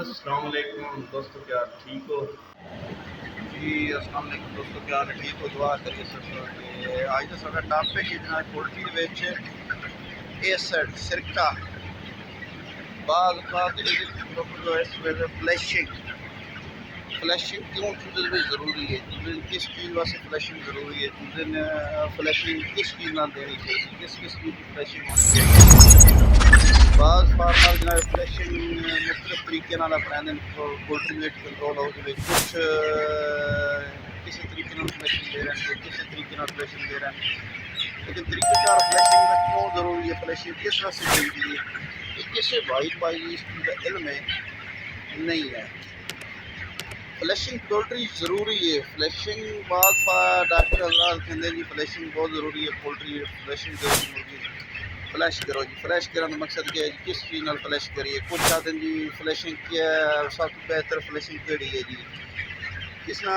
अस्सलाम वालेकुम दोस्तों, क्या ठीक हो जी? अस्सलाम वालेकुम दोस्तों, क्या हाल है? ठीक हो? दुआ करिए सब। आज का साडा टॉपिक है जनाब पोल्ट्री दे एसिड सिरका बाद जो इस वजह फ्लैशिंग क्यों चूज़े भी ज़रूरी है, चूज़े किस चीज़ वास्ते फ्लैशिंग ज़रूरी है, चूज़े फ्लैशिंग किस चीज़ ना देनी चाहिए, किस किस चीज़ की फ्लैशिंग होनी चाहिए। बाज़ फार्मर जनाब फ्लैशिंग मुख्तलिफ तरीके नाल अपनाते हैं पोल्ट्री वेट कंट्रोल हाउस में। कुछ किसी तरीके फ्लैशिंग दे रहे हैं, किसी तरीके फ्लैशिंग दे रहे हैं, लेकिन तरीक़ेकार फ्लैशिंग का क्यों ज़रूरी है, फ्लैशिंग किस वास्ते चाहिए, ये किसी भाई इस चीज़ का इल्म है नहीं है। फ्लैशिंग पोल्ट्री ज़रूरी है। फ्लैशिंग बाद डॉक्टर हज़रात कहते हैं जी फ्लैशिंग बहुत ज़रूरी है, पोल्ट्री फ्लैशिंग मुर्गी फ्लैश करो जी। फ्लैश करने का मकसद क्या है जी, किस चीज़ नाल फ्लैश करिए। कुछ आते हैं जी फ्लैशिंग क्या सब तो बेहतर फ्लैशिंग केड़ी है जी, किस ना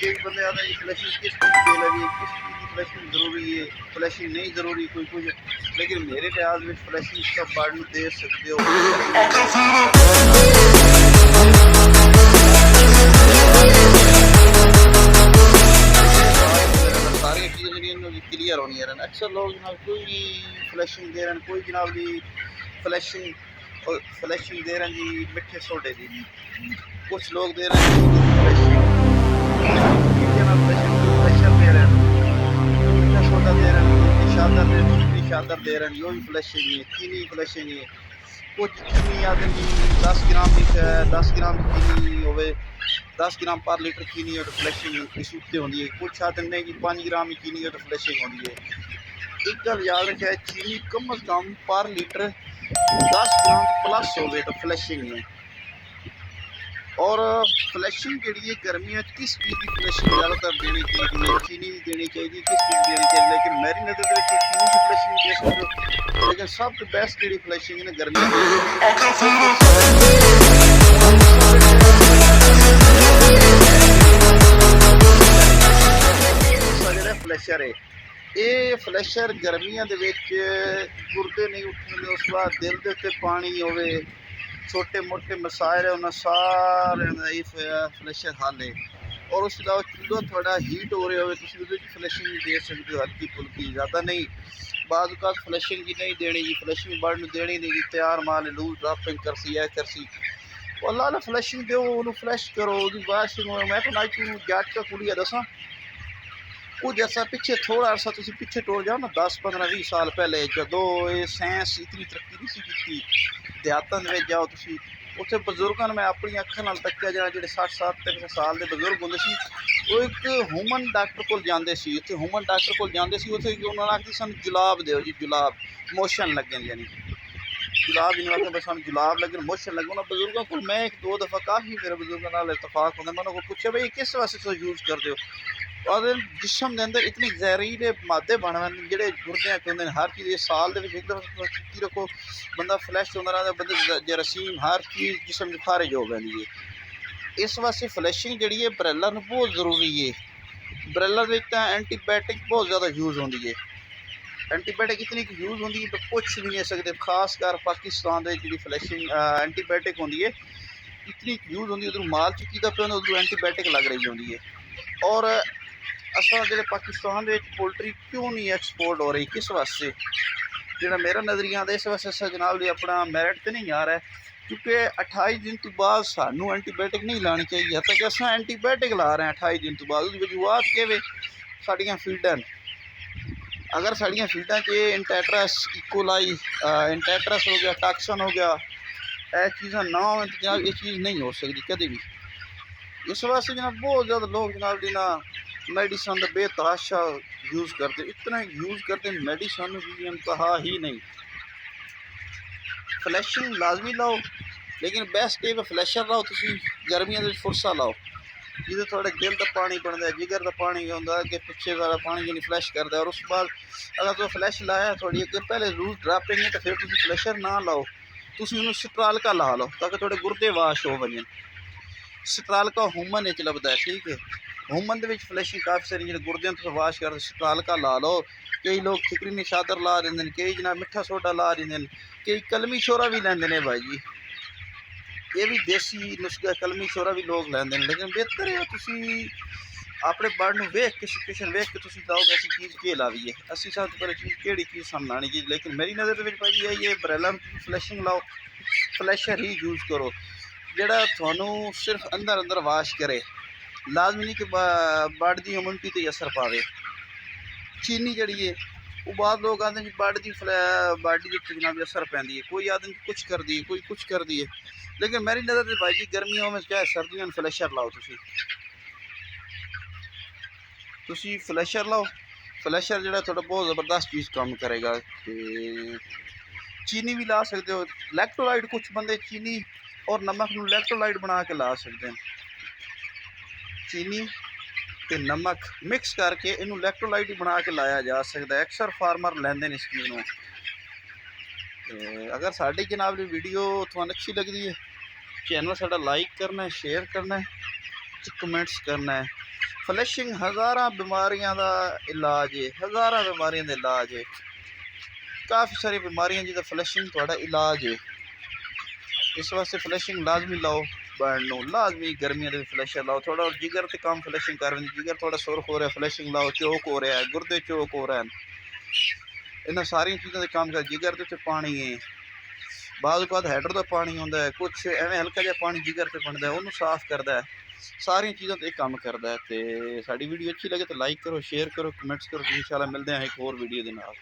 एक बंदे आते हैं जी फ्लैशिंग किस चीज़ की लगी, किस चीज़ की फ्लैशिंग ज़रूरी है, फ्लैशिंग नहीं ज़रूरी कोई कुछ। लेकिन मेरे लिहाज में फ्लैशिंग सब बाढ़ दे सकते हो। सारी चीज़ें क्लियर होनी है। अक्सर लोग जनाब कोई फ्लैशिंग दे रहे हैं, कोई जनाब जी फ्लैशिंग दे रहे हैं जी मिठे सोडे की, कुछ लोग दे रहे हैं फ्लैशर दे रहे हैं, मिठा सोडा दे रहे हैं, शादर दे रहे हैं, यो भी फ्लैशिंग है, चीनी फ्लैशिंग है। कुछ चीनी आते जी 10 ग्राम की 10 ग्राम की चीनी होवे, 10 ग्राम पर लीटर चीनी और फ्लैशिंग इस उत्ते होती है। कुछ आते हैं जी 5 ग्राम की चीनी और फ्लैशिंग होती है। एक गल याद रखे, चीनी कम अज़ कम पर लीटर 10 ग्राम प्लस हो तो फ्लैशिंग है। और फ्लैशिंग जी गर्मियों किस चीज़ की फ्लैशिंग ज़्यादातर देनी चाहिए, चीनी की देनी चाहिए, किस चीज़ की देनी चाहिए। लेकिन मेरी नज़र में चीनी की फ्लैशिंग दे सकते हो, लेकिन सब तो बेस्ट जी फ्लैशिंग है गर्मियों फ्लैशर है। ये फ्लैशर गर्मियों के गुरदे नहीं उठने, उस बाद दिल के उत्ते पानी होवे, छोटे मोटे मसाइल है उन्हें सारे फ्लैशर हल है। और उस अलावा चूल्हा थोड़ा हीट हो रहा हो तो फ्लैशिंग दे सकते हो, हल्की फुल्की, ज़्यादा नहीं। बाद फ्लैशिंग की नहीं देनी जी, फ्लैशिंग बढ़ देनी नहीं जी, तैयार माल लूज ड्रापिंग करसी है करसी अल्लाह फ्लैशिंग दो उन्होंने फ्लैश करो वाशिंग। मैं तो ना तू जट का कुड़िया दसा कुछ ऐसा पिछे थोड़ा अर्सा तुम पिछे टोर जाओ ना 10-15-20 साल पहले जो ये साइंस इतनी तरक्की नहीं की देहातों में जाओ तुम उत्थे बजुर्गों मैं अपनी अखा नाल तक्या जरा जो 60-70 साल के बजुर्ग होंगे सी वो एक ह्यूमन डॉक्टर को जाते सी, उत्थे ह्यूमन डॉक्टर को जाते सी, उत्थे उन्होंने आखते सन जुलाब दो जी, जुलाब मोशन लगे, यानी जुलाब जिन्होंने बस हम जुलाब लगे मोशन लगे। उन्होंने बजुर्गों को मैं 1-2 दफ़ा काफ़ी मेरे बजुर्गों नाल इतफाक होंगे, मैं उन्होंने पूछा भाई किस वास्ते तुम यूज़ करते हो। और जिसम के अंदर इतने जहरीले मादे बन जोड़े गुरदे के होंगे, हर चीज़ साल के एक दफ़ा की रखो बंदा फ्लैश होंदा रहा, बंदे जरासीम हर चीज़ जिसम की खारिज हो पैंदी है। इस वास्ते फ्लैशिंग जी है ब्रैलर बहुत ज़रूरी है। ब्रैलर एंटीबायोटिक बहुत ज़्यादा यूज़ होती है, एंटीबायोटिक इतनी यूज़ होती है पुछ भी नहीं सकते। खासकर पाकिस्तान की फ्लैशिंग एंटीबायोटिक होती है इतनी यूज़ होती है, उधर माल चुकी पे उधर एंटीबायोटिक लग रही होती है। और असा जो पाकिस्तान पोल्ट्री क्यों नहीं एक्सपोर्ट हो रही, किस वास्ते, जो मेरा नज़रिया आता इस वास्ते असा जनाब जी अपना मैरिट तो नहीं आ रहा है, क्योंकि 28 दिन तो बाद सानू एंटीबायोटिक नहीं लानी चाहिए। तक असा एंटीबायोटिक ला रहे हैं 28 दिन तो बाद, उस वजूहत के साड़ियाँ फीडां अगर साड़ियाँ फीडां च इंटैट्रस इकोलाई इंटैट्रस हो गया, टॉक्सन हो गया, यह चीज़ा ना हो तो जनाब ये चीज़ नहीं हो सकती कभी भी। इस वास्ते जनाब बहुत ज़्यादा लोग जनाब जी ना मेडिसन का बेतहाशा यूज़ करते, इतना यूज़ करते मेडिसन की इंतहा ही नहीं। फ्लैशिंग लाजमी लाओ, लेकिन बेस्ट है फ्लैशर लाओ तुम गर्मियों में फुरसा लाओ जिसे थोड़े दिल का पानी बनता है, जिगर का पानी होंगे कि पिछे वाला पानी जी फ्लैश करता है। और उस बाद अगर तो फ्लैश लाया थोड़ी अगर पहले लूज ड्रापिंग है तो फिर तुम फ्लैशर ना लाओ, तुम स्ट्राल का ला लो ताकि थोड़े गुरदे वाश हो बने। स्ट्राल का हुमन च लभदा है, ठीक है, हुमन के फ्लैशिंग काफ़ी सारी जो गुरदे तो वाश कर स्ट्राल का ला लो। कई लोग ठिकरी निशादर ला देंगे, कई जनाब मिठा सोडा ला देंगे, कई कलमी शोरा भी लेंगे ने भाई जी। ਇਹ ਵੀ ਦੇਸੀ ਨੁਸਖਾ ਕਲਮੀ ਸ਼ੋਰਾ ਵੀ ਲੋਕ ਲੈਂਦੇ ਨੇ, ਲੇਕਿਨ ਬਿਹਤਰ ਹੈ ਤੁਸੀਂ ਆਪਣੇ ਬਰਡ ਨੂੰ ਵੇਖ ਕੇ ਸਿਚੁਏਸ਼ਨ ਵੇਖ ਕੇ ਤੁਸੀਂ ਲਾਓਗੇ ਅਸੀਂ ਚੀਜ਼ ਕੀ ਲਾਵੀਏ। ਅਸੀਂ ਸਭ ਤੋਂ ਪਹਿਲਾਂ ਚੀਜ਼ ਕਿਹੜੀ ਚੀਜ਼ ਸਾਹਮਣੇ ਚੀਜ਼, ਲੇਕਿਨ ਮੇਰੀ ਨਜ਼ਰ ਦੇ ਵਿੱਚ ਭਾਈ ਇਹ ਬਰੈਲਾ ਨੂੰ ਫਲੈਸ਼ਿੰਗ ਲਾਓ, ਫਲੈਸ਼ਰ ਹੀ ਯੂਜ਼ ਕਰੋ ਜਿਹੜਾ ਤੁਹਾਨੂੰ ਸਿਰਫ ਅੰਦਰ ਅੰਦਰ ਵਾਸ਼ ਕਰੇ, ਲਾਜ਼ਮੀ ਨਹੀਂ ਕਿ ਬਰਡ ਦੀ ਇਮਿਊਨਿਟੀ 'ਤੇ ਅਸਰ ਪਾਵੇ। ਚੀਨੀ ਜਿਹੜੀ ਹੈ ਉਹ ਬਾਅਦ ਲੋਕ ਆਖਦੇ ਜੀ ਬਰਡ ਦੀ ਬਾਡੀ ਦੇ ਉੱਤੇ जनाब असर पैंदी है, कोई आदमी कुछ कर दी है कोई कुछ कर दी है, लेकिन मेरी नज़र से भाई जी गर्मियों में चाहे सर्दियों में फ्लैशर लाओ, तुसी फ्लैशर लाओ। फ्लैशर जो थोड़ा बहुत ज़बरदस्त चीज़ काम करेगा। तो चीनी भी ला सकते हो, इलेक्ट्रोलाइट कुछ बंदे चीनी और नमक में इलेक्ट्रोलाइट बना के ला सकते हैं। चीनी ਤੇ ਨਮਕ ਮਿਕਸ ਕਰਕੇ ਇਹਨੂੰ ਇਲੈਕਟ੍ਰੋਲਾਈਟ ਹੀ ਬਣਾ ਕੇ ਲਾਇਆ ਜਾ ਸਕਦਾ ਹੈ। ਅਕਸਰ ਫਾਰਮਰ ਲੈਂਦੇ ਨੇ ਇਸ ਚੀਜ਼ ਨੂੰ। ਅਗਰ ਸਾਡੀ ਜਨਾਬ ਦੀ ਵੀਡੀਓ ਤੁਹਾਨੂੰ ਅੱਛੀ ਲੱਗਦੀ ਹੈ, ਚੈਨਲ ਸਾਡਾ ਲਾਈਕ ਕਰਨਾ ਹੈ, ਸ਼ੇਅਰ ਕਰਨਾ ਹੈ ਤੇ ਕਮੈਂਟਸ ਕਰਨਾ ਹੈ। ਫਲੈਸ਼ਿੰਗ ਹਜ਼ਾਰਾਂ ਬਿਮਾਰੀਆਂ ਦਾ ਇਲਾਜ ਹੈ, ਹਜ਼ਾਰਾਂ ਬਿਮਾਰੀਆਂ ਦਾ ਇਲਾਜ ਹੈ, ਕਾਫੀ ਸਾਰੀ ਬਿਮਾਰੀਆਂ ਜਿਹਦਾ ਫਲੈਸ਼ਿੰਗ ਤੁਹਾਡਾ ਇਲਾਜ ਹੈ। ਇਸ ਵਾਸਤੇ ਫਲੈਸ਼ਿੰਗ ਲਾਜ਼ਮੀ ਲਾਓ ਬਰਡ ਨੂੰ, ਲਾਜ਼ਮੀ ਗਰਮੀਆਂ ਦੇ ਫਲੈਸ਼ਰ ਲਾਓ। ਥੋੜਾ ਜਿਗਰ ਤੇ ਕੰਮ ਫਲੈਸ਼ਿੰਗ ਕਰ ਰਹੇ, ਜਿਗਰ ਥੋੜਾ ਸੁਰਖ ਹੋ ਰਿਹਾ ਫਲੈਸ਼ਿੰਗ ਲਾਓ, ਚੋਕ ਹੋ ਰਿਹਾ, ਗੁਰਦੇ ਚੋਕ ਹੋ ਰਹੇ ਹਨ, ਇਹਨਾਂ ਸਾਰੀਆਂ ਚੀਜ਼ਾਂ ਦੇ ਕੰਮ ਕਰ। ਜਿਗਰ ਦੇ ਉੱਤੇ ਪਾਣੀ ਹੈ, ਬਾਅਦ ਬਾਅਦ ਹੈਡਰ ਦਾ ਪਾਣੀ ਹੁੰਦਾ ਹੈ, ਕੁਛ ਐਵੇਂ ਹਲਕਾ ਜਿਹਾ ਪਾਣੀ ਜਿਗਰ ਤੇ ਬਣਦਾ ਉਹਨੂੰ ਸਾਫ਼ ਕਰਦਾ ਹੈ, ਸਾਰੀਆਂ ਚੀਜ਼ਾਂ ਤੇ ਕੰਮ ਕਰਦਾ ਹੈ। ਤੇ ਸਾਡੀ ਵੀਡੀਓ ਅੱਛੀ ਲੱਗੇ ਤਾਂ ਲਾਈਕ ਕਰੋ, ਸ਼ੇਅਰ ਕਰੋ, ਕਮੈਂਟਸ ਕਰੋ। ਇੰਸ਼ਾਅੱਲਾ ਮਿਲਦੇ ਹਾਂ ਇੱਕ ਹੋਰ ਵੀਡੀਓ ਦੇ ਨਾਲ।